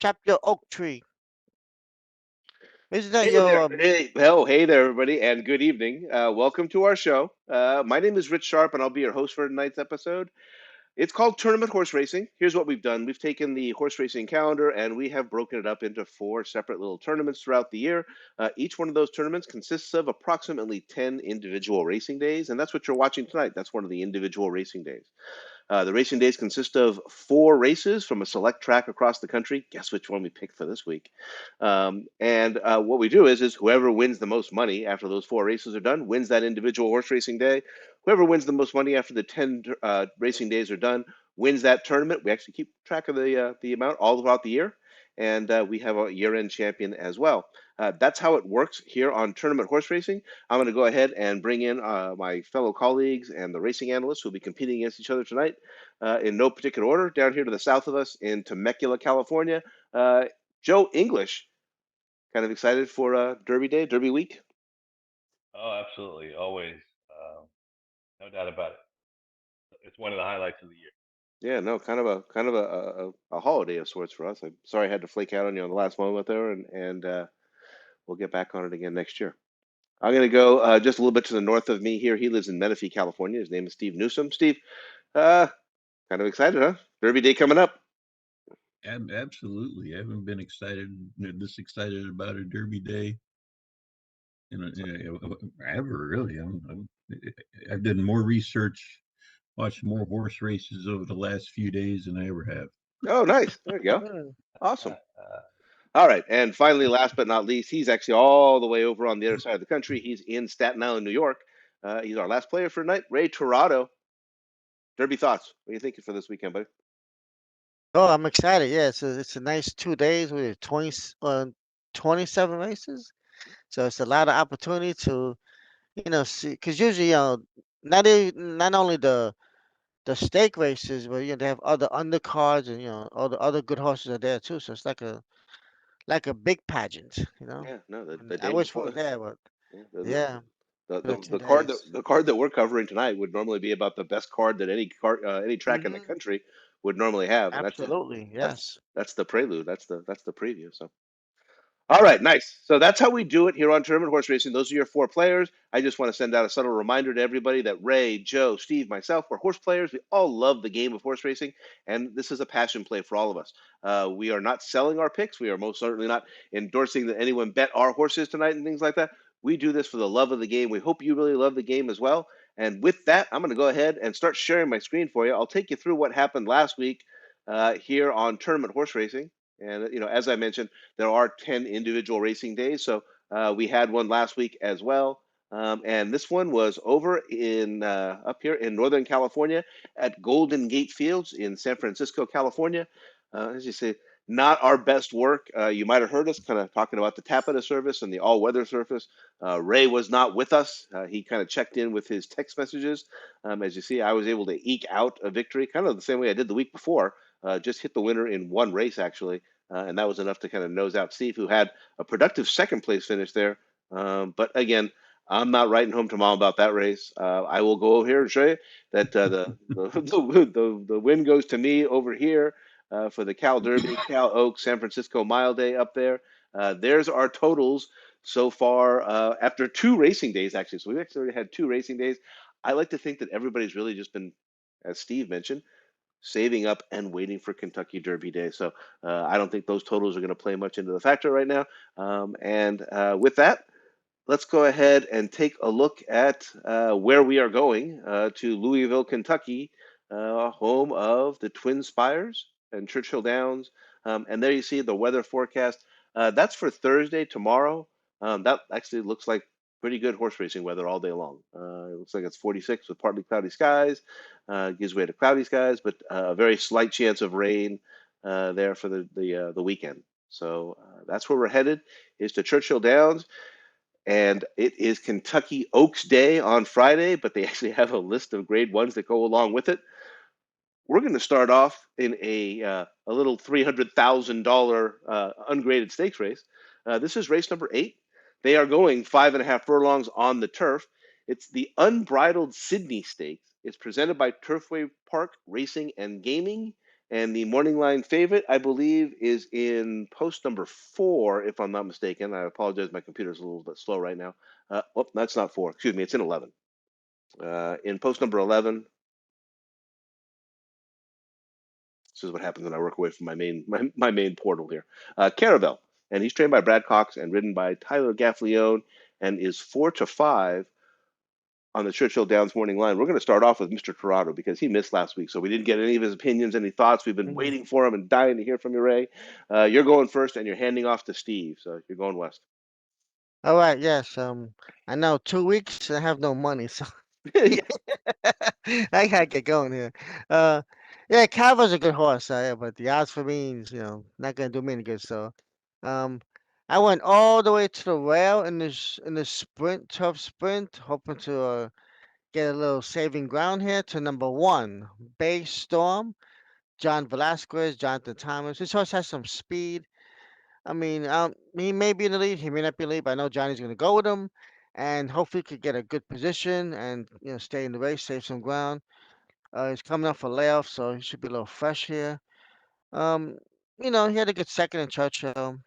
chop your oak tree. Isn't that Hey there. your Hey there, everybody, and good evening. Welcome to our show. My name is Rich Sharp, and I'll be your host for tonight's episode. It's called Tournament Horse Racing. Here's what we've done. We've taken the horse racing calendar and we have broken it up into four separate little tournaments throughout the year. Each one of those tournaments consists of approximately 10 individual racing days, and that's what you're watching tonight. That's one of the individual racing days. The racing days consist of four races from a select track across the country. Guess which one we picked for this week? And what we do is whoever wins the most money after those four races are done wins that individual horse racing day. Whoever wins the most money after the 10 racing days are done wins that tournament. We actually keep track of the amount all throughout the year, and we have a year-end champion as well. That's how it works here on Tournament Horse Racing. I'm going to go ahead and bring in my fellow colleagues and the racing analysts who will be competing against each other tonight in no particular order. Down here to the south of us in Temecula, California, uh, Joe English. Kind of excited for Derby Day, Derby Week. Oh, absolutely, always, no doubt about it. It's one of the highlights of the year. Yeah, no, kind of a holiday of sorts for us. I'm sorry I had to flake out on you on the last moment there, and we'll get back on it again next year. I'm going to go just a little bit to the north of me here. He lives in Menifee, California. His name is Steve Newsom. Steve, uh, kind of excited, huh? Derby Day coming up. Absolutely. I haven't been this excited about a Derby Day ever, really. I've done more research, watched more horse races over the last few days than I ever have. Oh, nice. There you go. mm, Awesome. All right. And finally, last but not least, he's actually all the way over on the other side of the country. He's in Staten Island, New York. He's our last player for tonight, Ray Torado. Derby thoughts. What are you thinking for this weekend, buddy? Oh, I'm excited. Yeah, it's a nice 2 days with 27 races. So it's a lot of opportunity to, see, because usually, not only the stake races, but they have other undercards and all the other good horses are there too. So it's like a big pageant. Yeah, no, the And I day wish we before. were there, but Yeah, yeah, the, for the the, two the card that days. the card that we're covering tonight would normally be about the best card that any track in the Hmm. country would normally have, and Absolutely, that's yes. that's the prelude. That's the preview. So. All right, nice. So that's how we do it here on Tournament Horse Racing. Those are your four players. I just want to send out a subtle reminder to everybody that Ray, Joe, Steve, myself, we're horse players. We all love the game of horse racing, and this is a passion play for all of us. We are not selling our picks. We are most certainly not endorsing that anyone bet our horses tonight and things like that. We do this for the love of the game. We hope you really love the game as well. And with that, I'm going to go ahead and start sharing my screen for you. I'll take you through what happened last week here on Tournament Horse Racing. And as I mentioned, there are 10 individual racing days. So we had one last week as well. And this one was over in up here in Northern California at Golden Gate Fields in San Francisco, California. As you say, not our best work. You might have heard us kind of talking about the Tapeta service and the all-weather surface. Ray was not with us. He kind of checked in with his text messages. As you see, I was able to eke out a victory, kind of the same way I did the week before. Just hit the winner in one race, actually. And that was enough to kind of nose out Steve, who had a productive second place finish there. But again, I'm not writing home to mom about that race. I will go over here and show you that the win goes to me over here for the Cal Derby, Cal Oaks, San Francisco Mile Day up there. There's our totals so far after two racing days, actually. So we've actually already had two racing days. I like to think that everybody's really just been, as Steve mentioned, saving up and waiting for Kentucky Derby Day. So I don't think those totals are going to play much into the factor right now. And with that, let's go ahead and take a look at where we are going to Louisville, Kentucky, home of the Twin Spires and Churchill Downs. And there you see the weather forecast. That's for Thursday, tomorrow. That actually looks like pretty good horse racing weather all day long. It looks like it's 46 with partly cloudy skies. Gives way to cloudy skies, but a very slight chance of rain there for the weekend. So that's where we're headed, is to Churchill Downs. And it is Kentucky Oaks Day on Friday, but they actually have a list of grade ones that go along with it. We're going to start off in a little $300,000 ungraded stakes race. This is race number 8. They are going 5.5 furlongs on the turf. It's the Unbridled Sydney Stakes. It's presented by Turfway Park Racing and Gaming. And the morning line favorite, I believe, is in post number 4, if I'm not mistaken. I apologize, my computer's a little bit slow right now. Oh, that's not 4. Excuse me, it's in 11. In post number 11, this is what happens when I work away from my main portal here. Caravel, and he's trained by Brad Cox and ridden by Tyler Gaffleone, and is 4-5 on the Churchill Downs morning line. We're going to start off with Mr. Corrado because he missed last week, so we didn't get any of his opinions, any thoughts. We've been Mhm. waiting for him and dying to hear from you, Ray. You're going first, and you're handing off to Steve, so you're going west. All right, yes. I know 2 weeks I have no money, so Yeah. I gotta get going here. Uh, yeah, Calvo's a good horse, yeah, but the odds for me is, not gonna do me any good. So, um, I went all the way to the rail in this sprint, tough sprint, hoping to get a little saving ground here to number one, Bay Storm, John Velasquez, Jonathan Thomas. This horse has some speed. I mean, he may be in the lead, he may not be in the lead, but I know Johnny's going to go with him, and hopefully could get a good position and stay in the race, save some ground. He's coming off a layoff, so he should be a little fresh here. Um, he had a good second in Churchill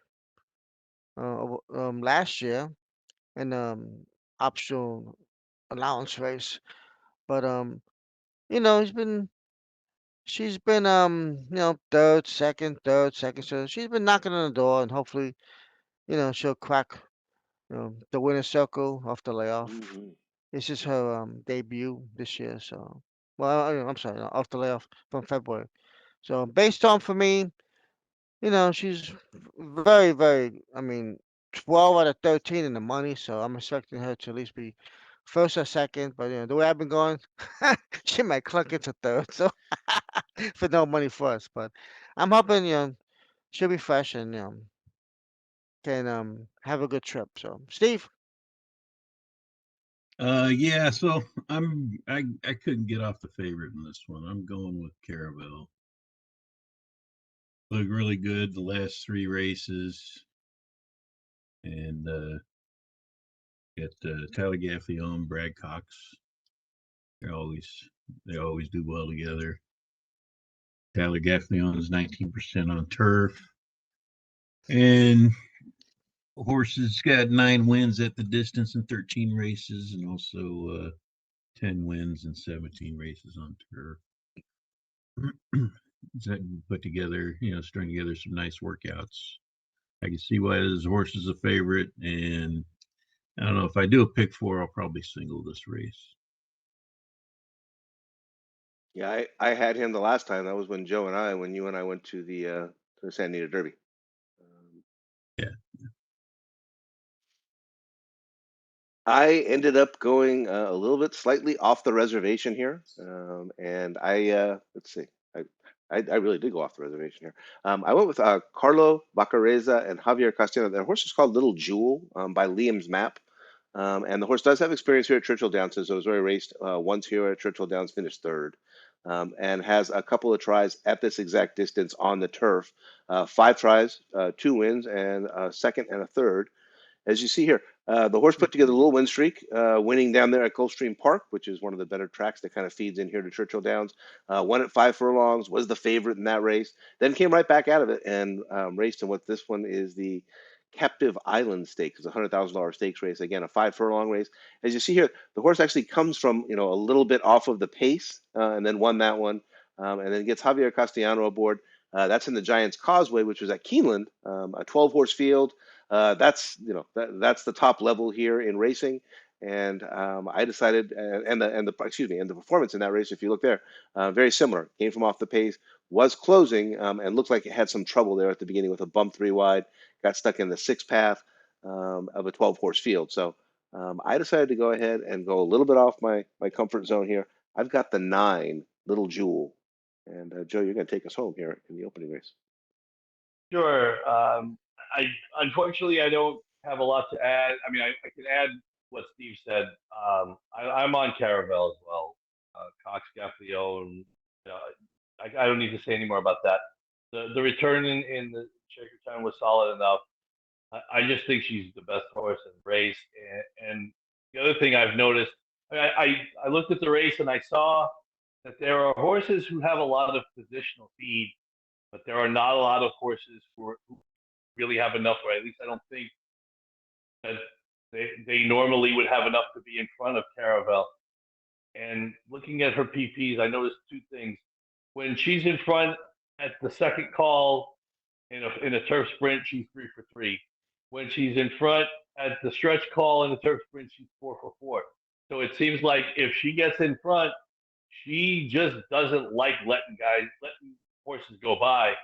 last year in optional allowance race, but she's been third, second, so she's been knocking on the door, and hopefully she'll crack the winner's circle off the layoff. Mhm. This is her debut this year, so well, I'm sorry, no, off the layoff from February. So based on for me, she's very, very. I mean, 12 out of 13 in the money, so I'm expecting her to at least be first or second. But the way I've been going, she might clunk into third, so for no money for us. But I'm hoping she'll be fresh and can have a good trip. So Steve. Yeah, so I couldn't get off the favorite in this one. I'm going with Caravel. Looked really good the last 3 races, and got Tyler Gaffleone, Brad Cox. They always they always do well together. Tyler Gaffleone is 19% on turf, and horses got 9 wins at the distance in 13 races, and also 10 wins in 17 races on turf. Put together, string together some nice workouts. I can see why this horse is a favorite, and I don't know if I do a pick 4, I'll probably single this race. Yeah, I had him the last time. That was when when you and I went to the San Diego Derby. Um, Yeah. I ended up going a little bit slightly off the reservation here, and let's see, I, I really did go off the reservation here. I went with Carlo Baccareza and Javier Castellano. The horse is called Little Jewel by Liam's Map, and the horse does have experience here at Churchill Downs. So it was already raced once here at Churchill Downs, finished third, and has a couple of tries at this exact distance on the turf. 5 tries, 2 wins, and a second and a third. As you see here, the horse put together a little win streak, winning down there at Gulfstream Park, which is one of the better tracks that kind of feeds in here to Churchill Downs. Won at 5 furlongs, was the favorite in that race, then came right back out of it and raced in what this one is the Captive Island Stakes. It's a $100,000 stakes race. Again, a 5 furlong race. As you see here, the horse actually comes from a little bit off of the pace and then won that one, and then gets Javier Castellano aboard. That's in the Giants Causeway, which was at Keeneland, a 12-horse field. That's that's the top level here in racing, and I decided, and the excuse me, and the performance in that race, if you look there, very similar. Came from off the pace, was closing, and looked like it had some trouble there at the beginning with a bump 3 wide. Got stuck in the 6 path of a 12-horse field. So I decided to go ahead and go a little bit off my comfort zone here. I've got the 9 Little Jewel, and Joe, you're going to take us home here in the opening race. Sure. I unfortunately I don't have a lot to add. I mean, I can add what Steve said. I'm on Caravel as well. Cox Gaffleone. You know, I don't need to say any more about that. The return in the Shaker time was solid enough. I just think she's the best horse in the race. And the other thing I've noticed, I looked at the race and I saw that there are horses who have a lot of positional speed, but there are not a lot of horses who really have enough, or at least I don't think that they normally would have enough to be in front of Caravel. And looking at her PPs, I noticed two things. When she's in front at the second call in a turf sprint, she's 3 for 3. When she's in front at the stretch call in the turf sprint, she's 4 for 4. So it seems like if she gets in front, she just doesn't like letting horses go by.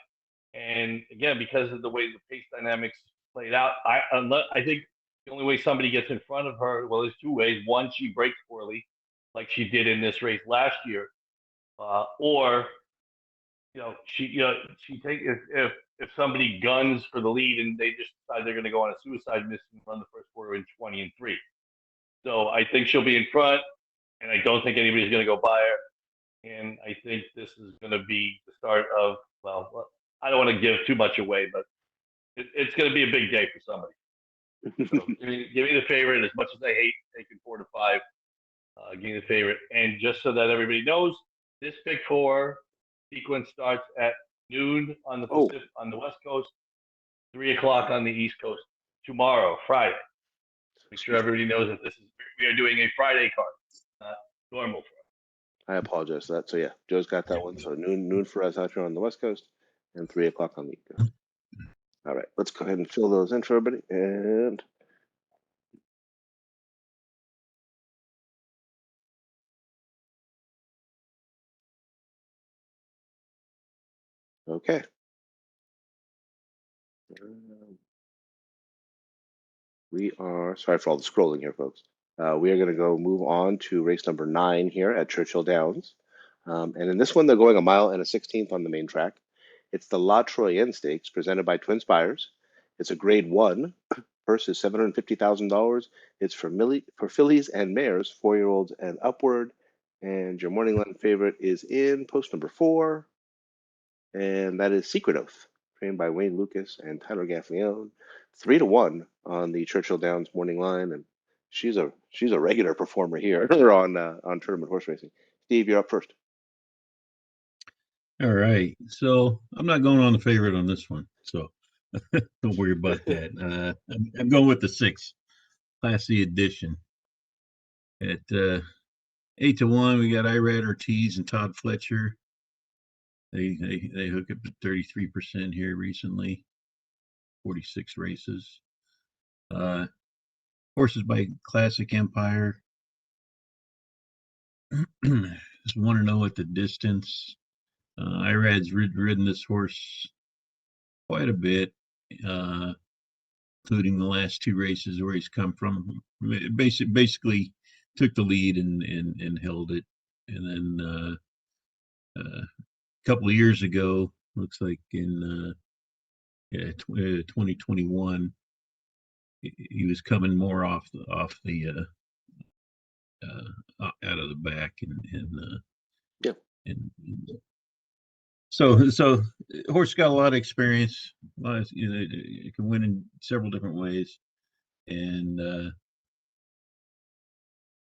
And again, because of the way the pace dynamics played out, I think the only way somebody gets in front of her, well, there's two ways. One, she breaks poorly, like she did in this race last year, or she take if somebody guns for the lead and they just decide they're going to go on a suicide mission and run the first quarter in 20-3. So I think she'll be in front, and I don't think anybody's going to go by her. And I think this is going to be the start of, well, I don't want to give too much away, but it's going to be a big day for somebody. So give me the favorite. As much as I hate taking 4 to 5, give me the favorite. And just so that everybody knows, this Big Four sequence starts at noon on the Pacific, on the West Coast, 3 o'clock on the East Coast tomorrow, Friday. Make sure everybody knows that we are doing a Friday card, not normal for us. I apologize for that. So yeah, Joe's got that one. So noon for us out here on the West Coast, and 3 o'clock on the East Coast. All right, let's go ahead and fill those in for everybody. And okay. We are sorry for all the scrolling here, folks. We are going to go move on to race number 9 here at Churchill Downs. And in this one, they're going 1 mile and a 16th on the main track. It's the La Troyenne Stakes presented by Twin Spires. It's a grade 1. Purse is $750,000. It's for fillies and mares, 4-year-olds and upward. And your morning line favorite is in post number 4. And that is Secret Oath, trained by Wayne Lucas and Tyler Gaffleone. 3-1 on the Churchill Downs morning line, and she's a regular performer here on tournament horse racing. Steve, you're up first. All right. So I'm not going on the favorite on this one. So don't worry about that. I'm going with the 6, Class C edition. At 8-1, we got Irad Ortiz and Todd Fletcher. They hook up to 33% here recently. 46 races. Horses by Classic Empire. Just want to know at the distance. Irad's ridden this horse quite a bit, including the last 2 races where he's come from. Basically took the lead and held it. And then a couple of years ago, looks like in 2021, he was coming more off the out of the back and so horse got a lot of experience. It can win in several different ways, and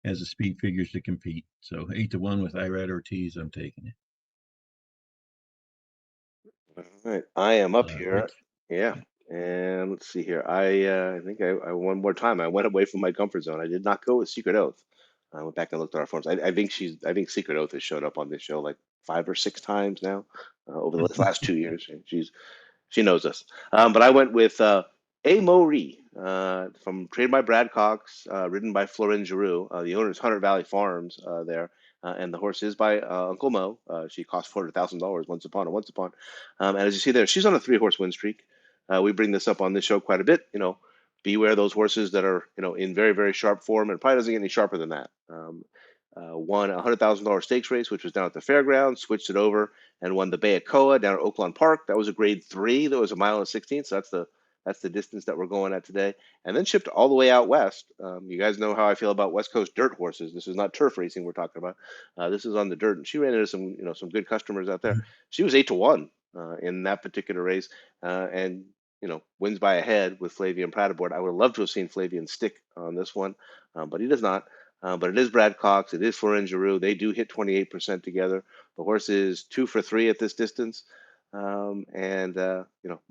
has the speed figures to compete. So 8-1 with Irad Ortiz, I'm taking it. All right, I am up here. Rick? Yeah, and let's see here. I think I one more time. I went away from my comfort zone. I did not go with Secret Oath. I went back and looked at our forms. I think Secret Oath has showed up on this show like 5 or 6 times now over the last 2 years. And she knows us. But I went with A Mori from trained by Brad Cox, ridden by Florin Giroux. The owner's Hunter Valley Farms there. And the horse is by Uncle Mo. She cost $400,000 once upon. And as you see there, she's on a 3-horse win streak. We bring this up on this show quite a bit. Beware those horses that are in very, very sharp form, and probably doesn't get any sharper than that. Won a $100,000 stakes race, which was down at the fairgrounds, switched it over and won the Bayakoa down at Oaklawn Park. That was a grade 3. That was 1 mile and 16. So that's the distance that we're going at today. And then shipped all the way out west. You guys know how I feel about West Coast dirt horses. This is not turf racing we're talking about. This is on the dirt, and she ran into some good customers out there. She was 8-1 in that particular race, and wins by a head with Flavian Pratt aboard. I would love to have seen Flavian stick on this one, but he does not. But it is Brad Cox. It is Florent Giroux. They do hit 28% together. The horse is 2 for 3 at this distance. My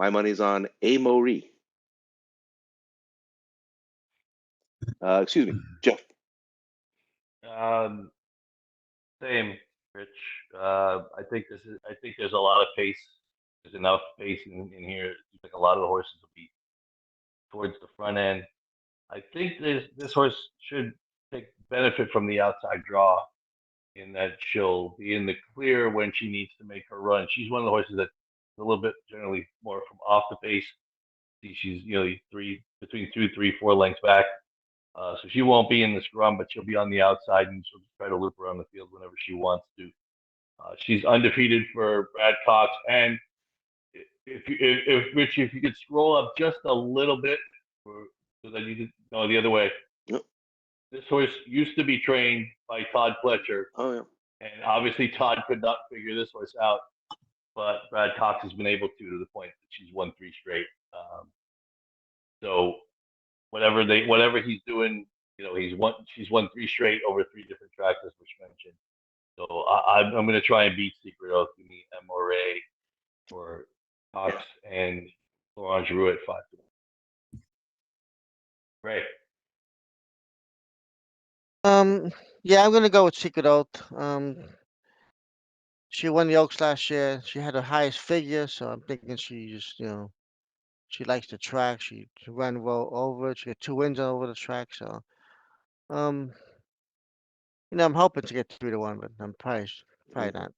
money's on Amaury. Excuse me, Jeff. Same, Rich. I think there's a lot of pace. There's enough pace in here. It seems like a lot of the horses will be towards the front end. I think this horse should take benefit from the outside draw in that she'll be in the clear when she needs to make her run. She's one of the horses that's a little bit generally more from off the pace. She's between 2, 3, 4 lengths back. So she won't be in the scrum, but she'll be on the outside and she'll try to loop around the field whenever she wants to. She's undefeated for Brad Cox. And if Rich, if you could scroll up just a little bit, so that you could go the other way. Yep. This horse used to be trained by Todd Fletcher. Oh, yeah. And obviously Todd could not figure this horse out, but Brad Cox has been able to the point that she's won 3 straight. So whatever he's doing, she's won 3 straight over 3 different tracks, as Rich mentioned. So I'm going to try and beat Secret Oath. Give me MRA for Cox and Florent Giroux at 5 to 1. Great. Yeah, I'm gonna go with Secret Oath. She won the Oaks last year. She had her highest figure, so I'm thinking she just, she likes the track. She ran well over it. She got 2 wins over the track. So, um, I'm hoping to get 3 to 1, but I'm probably not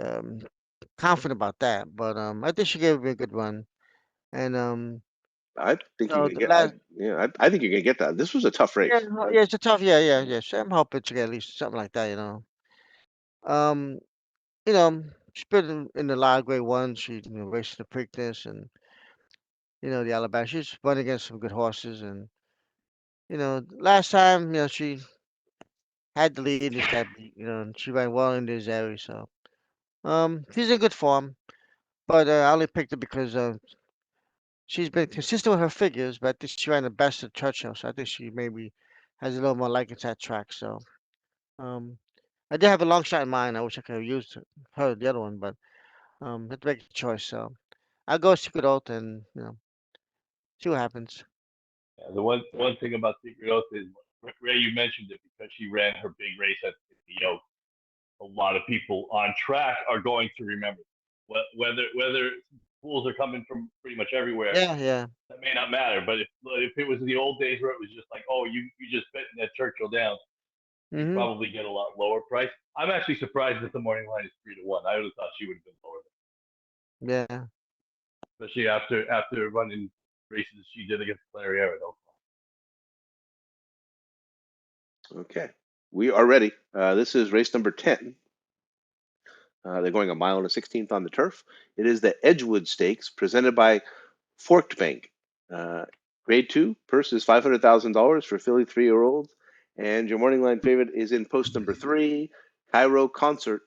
um confident about that. But I think she gave me a good run. And I think you the can get. last, I think you can get that. This was a tough yeah, race. yeah, it's a tough, yeah. So I'm hoping to get at least something like that. Um, she's been in the lot of great ones. She raced the Preakness and the Alabama. She's run against some good horses, and last time she had the lead and just got beat. And she ran well in this area, so she's in good form. But I only picked her because she's been consistent with her figures, but I think she ran the best at Churchill, so I think she maybe has a little more like it's that track. So um, I did have a long shot in mind. I wish I could have used her, the other one, but had to make a choice. So I'll go Secret Oath and see what happens. Yeah, the one thing about Secret Oath is, Ray, you mentioned it because she ran her big race at the Oak. A lot of people on track are going to remember. Whether fools are coming from pretty much everywhere, Yeah. that may not matter. But if it was the old days where it was just like, oh, you just betting that Churchill down, you'd Hmm. probably get a lot lower price. I'm actually surprised that the morning line is 3 to 1. I would have thought she would have been lower, Yeah. especially after running races she did against Clariera. Okay, we are ready. This is race number 10. They're going a mile and a 16th on the turf. It is the Edgewood Stakes presented by Forked Bank. Grade 2, purse is $500,000 for filly 3-year-olds. And your morning line favorite is in post number 3, Cairo Concert,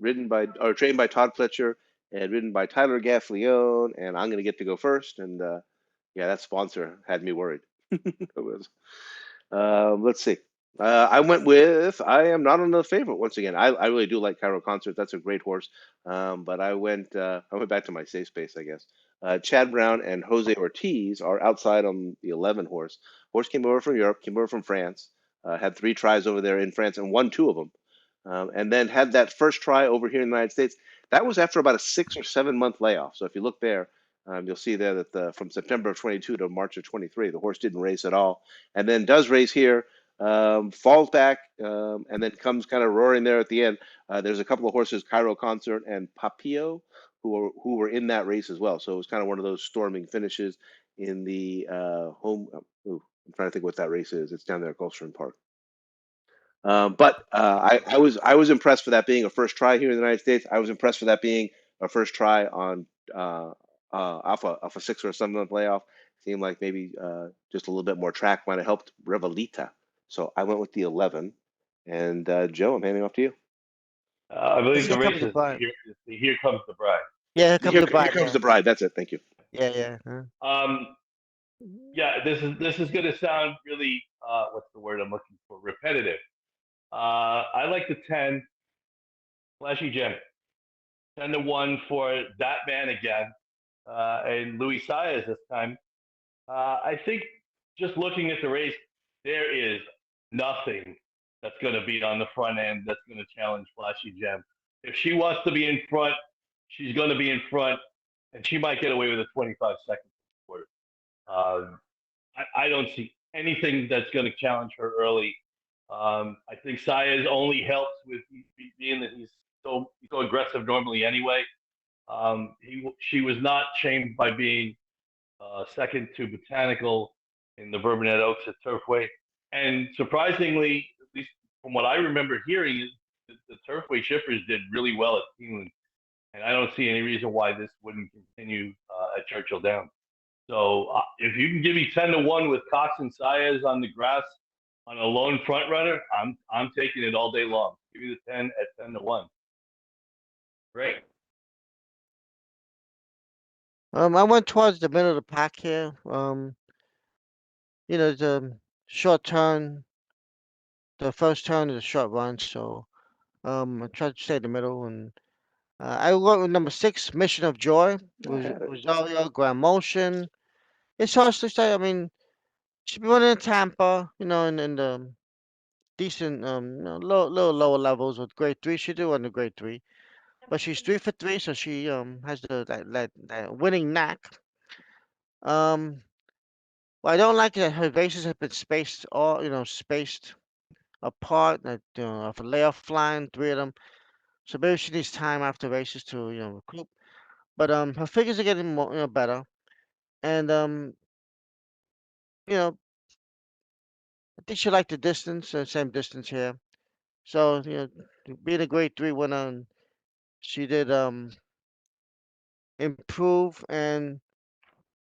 trained by Todd Fletcher and ridden by Tyler Gaffleone. And I'm going to get to go first. And that sponsor had me worried. It was. Let's see. I am not on the favorite once again. I really do like Cairo Concert. That's a great horse. But I went back to my safe space, I guess. Chad Brown and Jose Ortiz are outside on the 11 horse. Horse came over from Europe, came over from France, had 3 tries over there in France and won 2 of them. And then had that first try over here in the United States. That was after about a 6 or 7 month layoff. So if you look there, you'll see there that from September of 22 to March of 23, the horse didn't race at all, and then does race here, falls back, and then comes kind of roaring there at the end. There's a couple of horses, Cairo Concert and Papio, who were in that race as well. So it was kind of one of those storming finishes in the home. I'm trying to think what that race is. It's down there at Gulfstream Park. I was impressed for that being a first try here in the United States. I was impressed for that being a first try on off a 6 or 7 month layoff. Seemed like maybe just a little bit more track might have helped Revalita. So I went with the 11. And Joe, I'm handing off to you. I believe the Here race comes the is bride. Here Comes the Bride. Yeah, here comes the Here bride. comes Yeah, the bride. That's it. Thank you. yeah. Yeah, this is going to sound really what's the word I'm looking for? repetitive. I like the 10, Flashy Jim. 10-1 for that man again, and Luis Saez this time. I think just looking at the race, there is nothing that's going to be on the front end that's going to challenge Flashy Gem. If she wants to be in front, she's going to be in front, and she might get away with a 25-second quarter. I don't see anything that's going to challenge her early. I think Saez only helps with being that he's so aggressive normally anyway. She was not shamed by being second to Botanical in the Bourbonnais Oaks at Turfway. And surprisingly, at least from what I remember hearing, is the Turfway shippers did really well at Keeneland. And I don't see any reason why this wouldn't continue at Churchill Downs. So if you can give me 10-1 with Cox and Saez on the grass on a lone front runner, I'm taking it all day long. Give me the 10 at 10-1. Great. I went towards the middle of the pack here. The short turn, the first turn is a short run, so I tried to stay in the middle, and I went with number 6, Mission of Joy, I had it. Rosario, Grand Motion. It's hard to say. I mean, she's been running in Tampa, in the decent, little lower levels with grade 3. She did run the grade 3, but she's 3 for 3, so she has that winning knack. What I don't like is that her races have been spaced apart. That of a layoff line, 3 of them. So maybe she needs time after races to recoup. But her figures are getting more better, and you know I think she liked the distance, same distance here. So being a grade 3 winner, and she did improve, and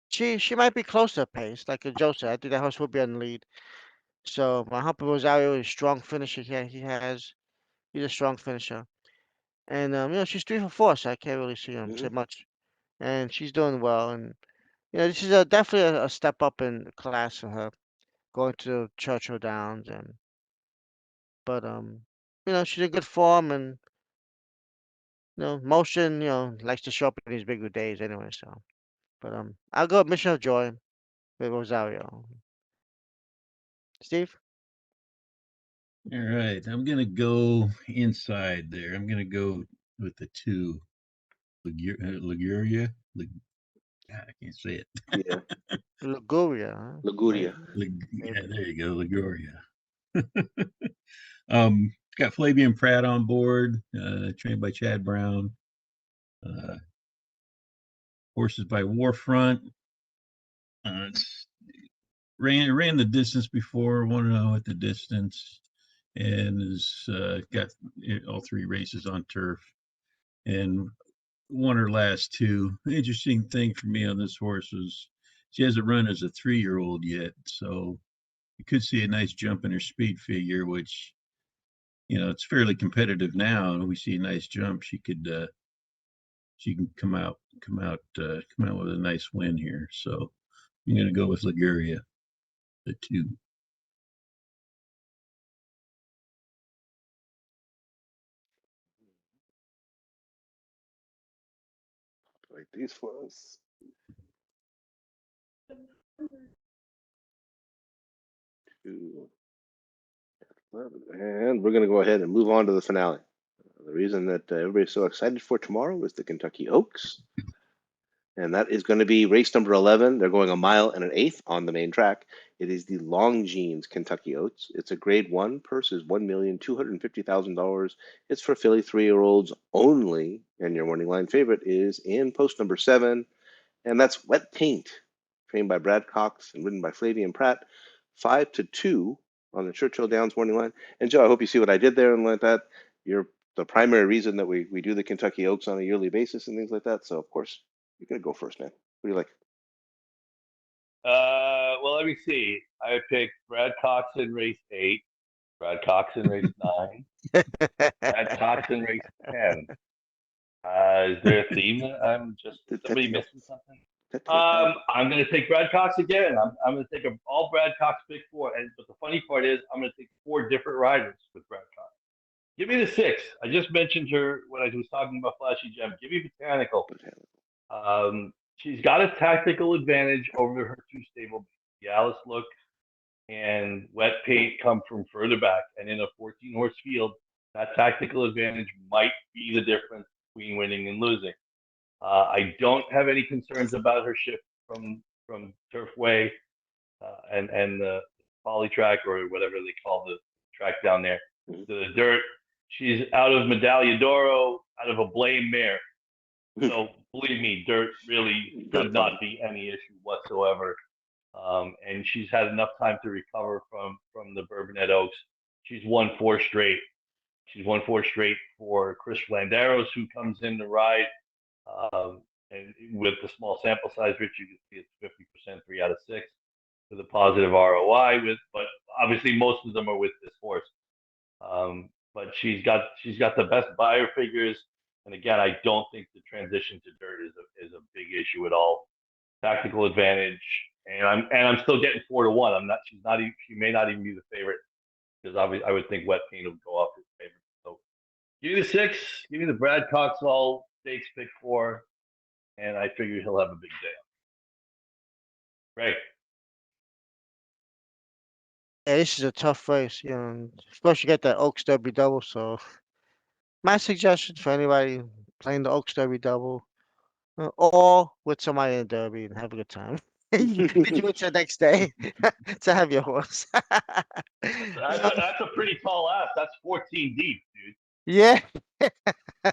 she might be close to her pace, like Joe said. I think that horse will be on the lead. So my Humper Rosario is a strong finisher. He's a strong finisher, and she's 3 for 4, so I can't really say much. And she's doing well, and this is definitely a step up in class for her, going to Churchill Downs, and but she's in good form, and Motion likes to show up in these bigger days anyway. So, but I'll go with Mission of Joy with Rosario. Steve. All right, I'm gonna go inside there. I'm gonna go with the 2, Liguria. I can't say it. Yeah, Liguria, huh? Liguria. Yeah, there you go, Liguria. Got Flavian Pratt on board, trained by Chad Brown. Horses by Warfront. Ran the distance before, won to know at the distance, and has got all 3 races on turf, and won her last 2. The interesting thing for me on this horse is she hasn't run as a 3-year-old yet, so you could see a nice jump in her speed figure, which it's fairly competitive now, and we see a nice jump. She can come out with a nice win here. So I'm going to go with Liguria, the 2. Like these for us. And we're going to go ahead and move on to the finale. The reason that everybody's so excited for tomorrow is the Kentucky Oaks. And that is going to be race number 11. They're going 1 1/8 on the main track. It is the Longines Kentucky Oats. It's a grade 1. Purse is $1,250,000. It's for filly 3-year-olds only. And your morning line favorite is in post number 7. And that's Wet Paint, trained by Brad Cox and ridden by Flavian Pratt. 5-2 on the Churchill Downs morning line. And Joe, I hope you see what I did there and like that. You're the primary reason that we do the Kentucky Oaks on a yearly basis and things like that. So, of course, you're going to go first, man. What do you like? Well, let me see. I picked Brad Cox in race 8, Brad Cox in race 9, Brad Cox in race 10. Is there a theme? I'm just somebody missing something? I'm going to take Brad Cox again. I'm going to take all Brad Cox pick 4. But the funny part is, I'm going to take 4 different riders with Brad Cox. Give me the 6. I just mentioned her when I was talking about Flashy Gem. Give me Botanical. She's got a tactical advantage over her 2 stable. The Alice look and Wet Paint come from further back, and in a 14-horse field, that tactical advantage might be the difference between winning and losing. I don't have any concerns about her shift from Turfway and the poly track or whatever they call the track down there to the dirt. She's out of Medaglia d'Oro, out of a blame mare. So believe me, dirt really should not be any issue whatsoever. And she's had enough time to recover from the Bourbonette Oaks. She's won 4 straight. She's won 4 straight for Chris Flanderos, who comes in to ride. And with the small sample size, Rich, you can see it's 50%, 3 out of 6 with a positive ROI. But obviously most of them are with this horse. But she's got the best buyer figures. And again, I don't think the transition to dirt is a big issue at all. Tactical advantage, and I'm still getting 4 to 1. I'm not. She may not even be the favorite because I would think Wet Paint would go off as favorite. So give me the 6. Give me the Brad Cox all stakes pick 4, and I figure he'll have a big day. Right. Yeah, this is a tough race, especially get that Oaks Derby double. So my suggestion for anybody playing the Oaks Derby double, or with somebody in Derby and have a good time. Did you wait till the next day to have your horse? That's a pretty tall ask. That's 14 deep, dude. Yeah. All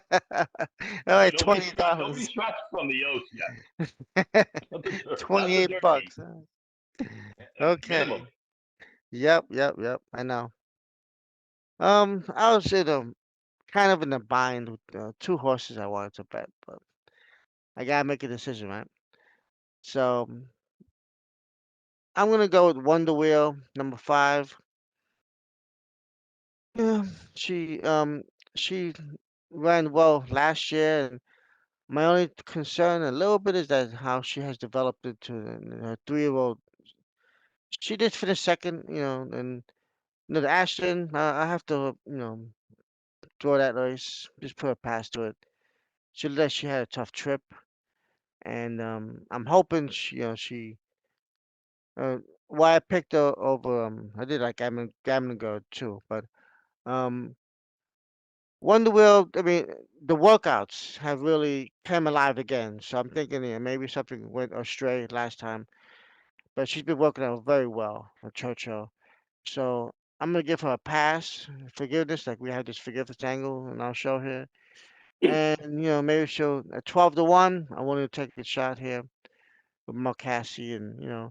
right, Nobody's $20. scratched from the Oaks yet. That's $28 bucks. Okay. Minimum. Yep. I know. I was kind of in a bind with 2 horses I wanted to bet, but I gotta make a decision, right? So I'm gonna go with Wonder Wheel, number 5. Yeah, she ran well last year, and my only concern a little bit is that how she has developed into her 3-year-old. She did finish second, and the Ashton, I have to, throw that race, just put a pass to it. She had a tough trip, and I'm hoping uh, why I picked her over, I did like Gammon Girl too, but um, Wonder Wheel, I mean, the workouts have really come alive again, so I'm thinking maybe something went astray last time, but she's been working out very well at Churchill. So I'm gonna give her a pass, forgiveness, like we have this forgiveness angle in our show here. And maybe she'll at 12 to 1. I want to take a shot here with Marcassi, and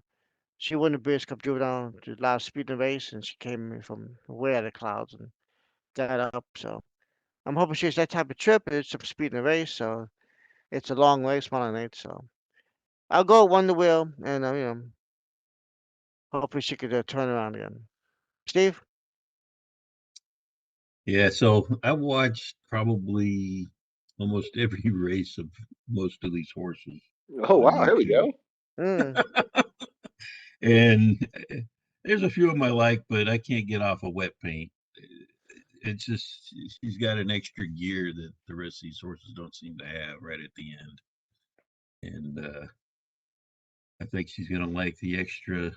she won the British Cup Juvenile to last speed in the race, and she came in from way out of the clouds and got up. So I'm hoping she has that type of trip. It's some speed in the race, so it's a long race, mile and 8. So I'll go Wonder Wheel, and hopefully she could turn around again. Steve? Yeah, so I watched probably almost every race of most of these horses Oh on wow, here we YouTube. go. Mm. And there's a few of them I like, but I can't get off of Wet Paint. It's just she's got an extra gear that the rest of these horses don't seem to have right at the end. And I think she's going to like the extra, a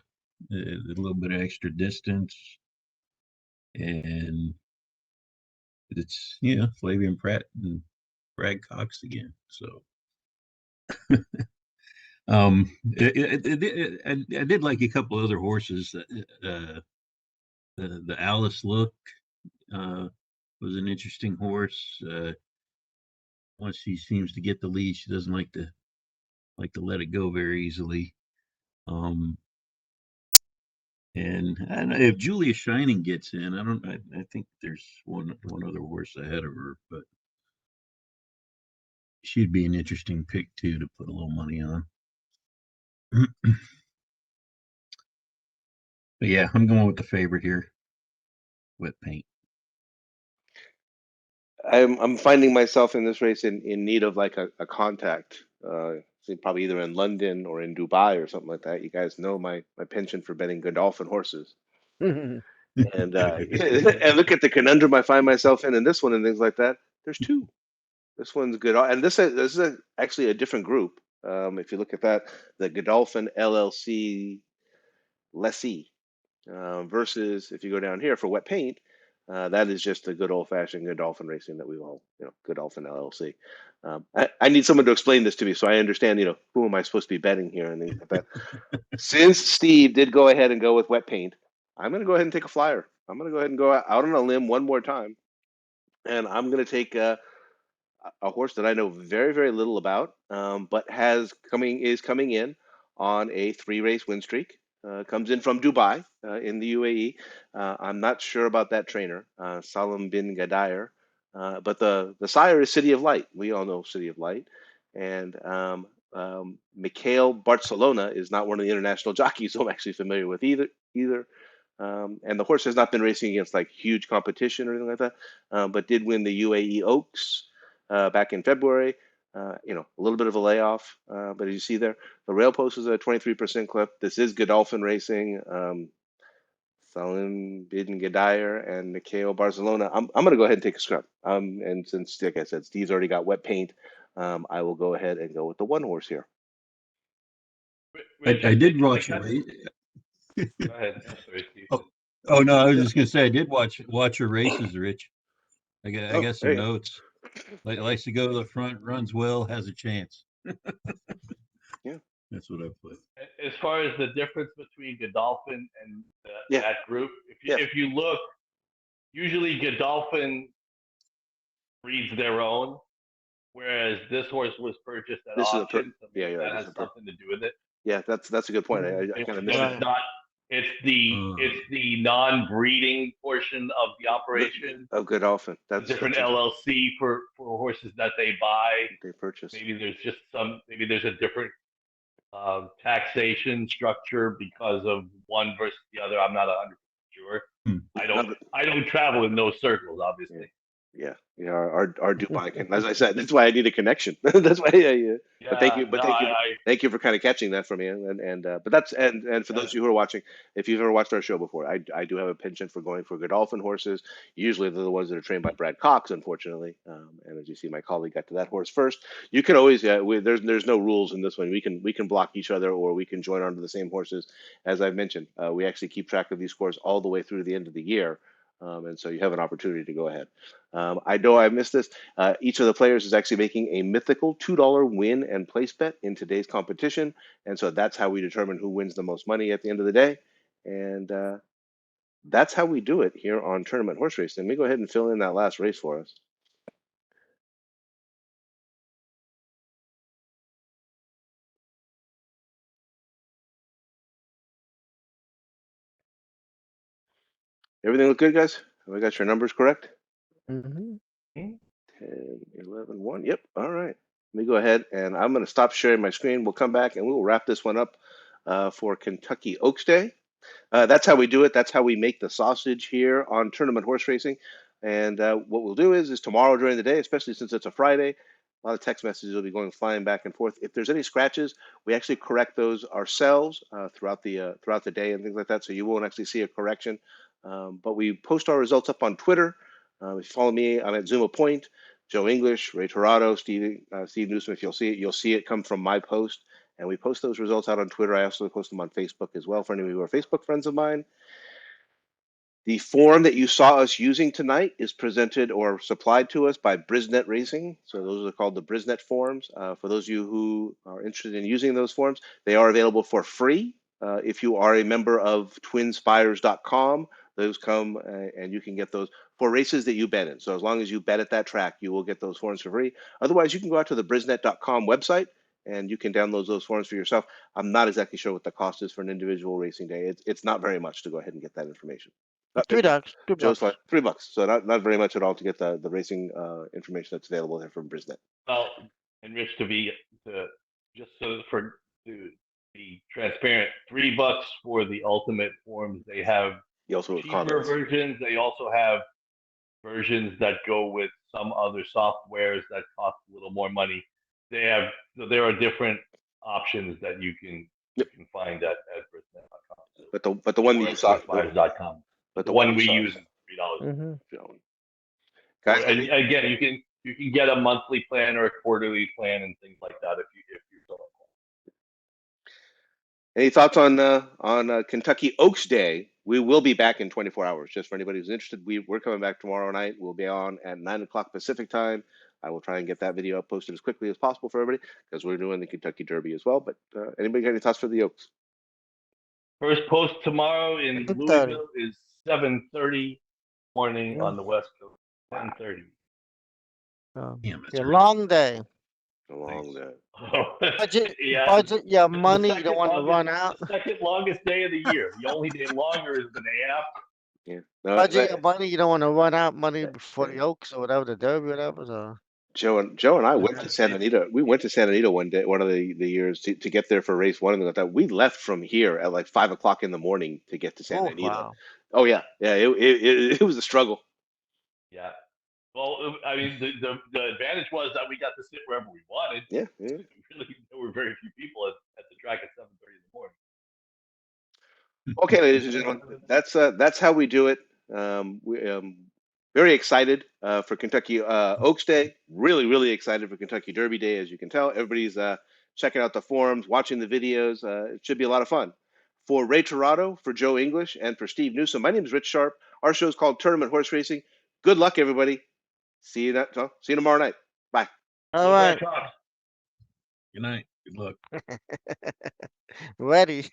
little bit of extra distance. And it's, Flavian Pratt and Brad Cox again. So, I did like a couple other horses. The Alice Look was an interesting horse. Once she seems to get the lead, she doesn't like to let it go very easily. Um, and I don't know, if Julia Shining gets in, I think there's one other horse ahead of her, but she'd be an interesting pick too to put a little money on. But yeah, I'm going with the favorite here, Wet Paint. I'm finding myself in this race in need of like a contact probably either in London or in Dubai or something like that. You guys know my penchant for betting Godolphin horses. And and look at the conundrum I find myself in this one and things like that. There's two. This one's good, and this is actually a different group. If you look at that, the Godolphin LLC lessee versus if you go down here for wet paint, that is just the good old fashioned Godolphin racing that we all, Godolphin LLC. I need someone to explain this to me so I understand, who am I supposed to be betting here and things like that. Since Steve did go ahead and go with wet paint, I'm going to go ahead and take a flyer. I'm going to go ahead and go out on a limb one more time, and I'm going to take a horse that I know very, very little about, but is coming in on a 3-race win streak. Comes in from Dubai in the UAE. I'm not sure about that trainer, Salim bin Gadair, but the sire is City of Light. We all know City of Light, and Mikhail Barcelona is not one of the international jockeys who I'm actually familiar with either. And the horse has not been racing against like huge competition or anything like that, but did win the UAE Oaks back in February. A little bit of a layoff, but as you see there, the rail post is a 23% clip. This is Godolphin Racing, Salim bin Gadair and Mikhail Barcelona. I'm going to go ahead and take a scrub. And since, like I said, Steve's already got wet paint, I will go ahead and go with the one horse here. I did watch a race. Go ahead. I'm sorry, Steve. Oh no, I was just gonna say I did watch your races, Rich. I got some notes. Likes to go to the front, runs well, has a chance. Yeah, that's what I put. As far as the difference between Godolphin and that group, if you look, usually Godolphin breeds their own, whereas this horse was purchased at auction. That has something to do with it. Yeah, that's a good point. I kind of missed it. It's the non-breeding portion of the operation. Oh, Godolphin. That's a different LLC for horses that they buy. They purchase. Maybe there's a different taxation structure because of one versus the other. I'm not 100% sure. I don't travel in those circles, obviously. Yeah. Our Dubai can, as I said, that's why I need a connection. That's why. Thank you for kind of catching that for me. And for those of you who are watching, if you've ever watched our show before, I do have a penchant for going for Godolphin horses. Usually they're the ones that are trained by Brad Cox, unfortunately. And as you see, my colleague got to that horse first. You can always there's no rules in this one. We can block each other or we can join onto the same horses. As I've mentioned, we actually keep track of these scores all the way through the end of the year. And so you have an opportunity to go ahead. I know I missed this. Each of the players is actually making a mythical $2 win and place bet in today's competition. And so that's how we determine who wins the most money at the end of the day. And that's how we do it here on Tournament Horse Racing. Let me go ahead and fill in that last race for us. Everything look good, guys? Have I got your numbers correct? Mm-hmm. 10, 11, 1. Yep. All right. Let me go ahead and I'm going to stop sharing my screen. We'll come back and we'll wrap this one up for Kentucky Oaks Day. That's how we do it. That's how we make the sausage here on Tournament Horse Racing. And what we'll do is tomorrow during the day, especially since it's a Friday, a lot of text messages will be going flying back and forth. If there's any scratches, we actually correct those ourselves throughout the day and things like that. So you won't actually see a correction. But we post our results up on Twitter. If you follow me, I'm at Zuma Point, Joe English, Ray Torado, Steve Newsom. If you'll see it come from my post. And we post those results out on Twitter. I also post them on Facebook as well for any of you who are Facebook friends of mine. The form that you saw us using tonight is presented or supplied to us by Brisnet Racing. So those are called the Brisnet forms. For those of you who are interested in using those forms, they are available for free. If you are a member of twinspires.com, those come and you can get those for races that you bet in. So as long as you bet at that track, you will get those forms for free. Otherwise, you can go out to the brisnet.com website and you can download those forms for yourself. I'm not exactly sure what the cost is for an individual racing day. It's not very much to go ahead and get that information. $3. Joe's like $3, so not very much at all to get the racing information that's available there from Brisnet. Well, and Rich, to be transparent, $3 for the ultimate forms. They have cheaper versions. They also have versions that go with some other softwares that cost a little more money. There are different options that you can find at brisnet.com. But the one that Or you at saw, sportsbuyers.com. but The the one one you we saw, use is $3. Mm-hmm. guys. And again, you can get a monthly plan or a quarterly plan and things like that if you're so inclined. Any thoughts on Kentucky Oaks Day? We will be back in 24 hours. Just for anybody who's interested, we're coming back tomorrow night. We'll be on at 9 o'clock Pacific time. I will try and get that video up posted as quickly as possible for everybody because we're doing the Kentucky Derby as well. But anybody got any thoughts for the Oaks? First post tomorrow in 7:30. Louisville is 7:30 morning Yeah. on the West Coast. 10:30. Damn, that's Your early. long day. A long day. Budget, Yeah. budget your It's the money. You second don't want to longest- run out. The second longest day of the year. The only day longer is the day after. Yeah. No, Budget your money. You don't want to run out money before the Oaks or whatever, the Derby, whatever. So Joe and I went Yeah, to Santa Anita. We went to Santa Anita one day, one of the years to get there for race one, and like that we left from here at like 5 o'clock in the morning to get to Santa oh Anita. wow. Oh yeah, yeah. It was a struggle. Yeah. Well, I mean, the advantage was that we got to sit wherever we wanted. Yeah, yeah. Really, there were very few people at the track at 7:30 in the morning. Okay, ladies and gentlemen, that's how we do it. We very excited for Kentucky Oaks Day. Really, really excited for Kentucky Derby Day. As you can tell, everybody's checking out the forums, watching the videos. It should be a lot of fun. For Ray Torado, for Joe English, and for Steve Newsom, my name is Rich Sharp. Our show is called Tournament Horse Racing. Good luck, everybody. See you tomorrow night. Bye. All right. Good night. Good luck. Ready.